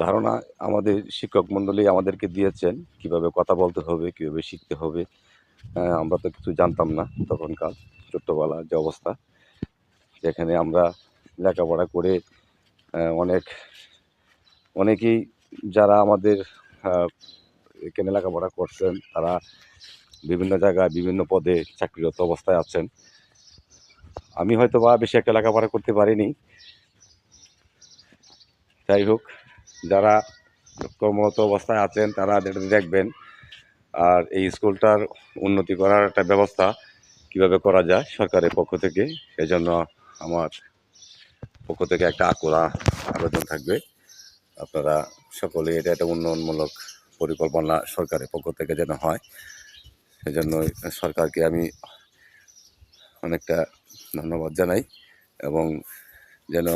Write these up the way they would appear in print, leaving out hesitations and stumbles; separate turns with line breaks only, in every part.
ধারণা আমাদের শিক্ষক মণ্ডলী আমাদেরকে দিয়েছেন, কিভাবে কথা বলতে হবে, কিভাবে শিখতে হবে। আমরা তো কিছু জানতাম না তখনকার ছোট্টবেলার যে অবস্থা, যেখানে আমরা লেখাপড়া করে অনেক অনেকেই যারা আমাদের আ এখানে লেখাপড়া করছেন, তারা বিভিন্ন জায়গায় বিভিন্ন পদে চাকরিরত অবস্থায় আছেন। আমি হয়তোবা বেশি একটা লেখাপড়া করতে পারিনি। যাই হোক, যারা কর্মরত অবস্থায় আছেন তারা দেখবেন। আর এই স্কুলটার উন্নতি করার একটা ব্যবস্থা কীভাবে করা যায় সরকারের পক্ষ থেকে, সেজন্য আমার পক্ষ থেকে একটা আবেদন থাকবে। আপনারা সকলে এটা একটা উন্নয়নমূলক পরিকল্পনা সরকারের পক্ষ থেকে যেন হয়, সেজন্যই সরকারকে আমি অনেকটা ধন্যবাদ জানাই। এবং যেন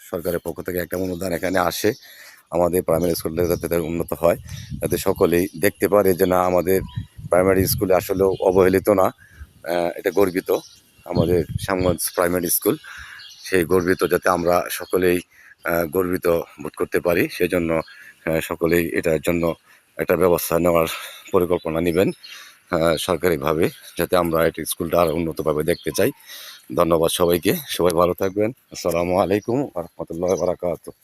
সরকারের পক্ষ থেকে একটা অনুদান এখানে আসে, আমাদের প্রাইমারি স্কুলটা যাতে উন্নত হয়, যাতে সকলেই দেখতে পারে যে না, আমাদের প্রাইমারি স্কুলে আসলেও অবহেলিত না, এটা গর্বিত আমাদের শ্যামগঞ্জ প্রাইমারি স্কুল। সেই গর্বিত যাতে আমরা সকলেই গর্বিত বোধ করতে পারি, সেজন্য সকলেই এটার জন্য একটা ব্যবস্থা নেওয়ার পরিকল্পনা নেবেন সরকারিভাবে, যাতে আমরা এই স্কুলটা আরও উন্নতভাবে দেখতে চাই। ধন্যবাদ সবাইকে, সবাই ভালো থাকবেন। আসসালামু আলাইকুম ওয়া রাহমাতুল্লাহি ওয়া বারাকাতুহু।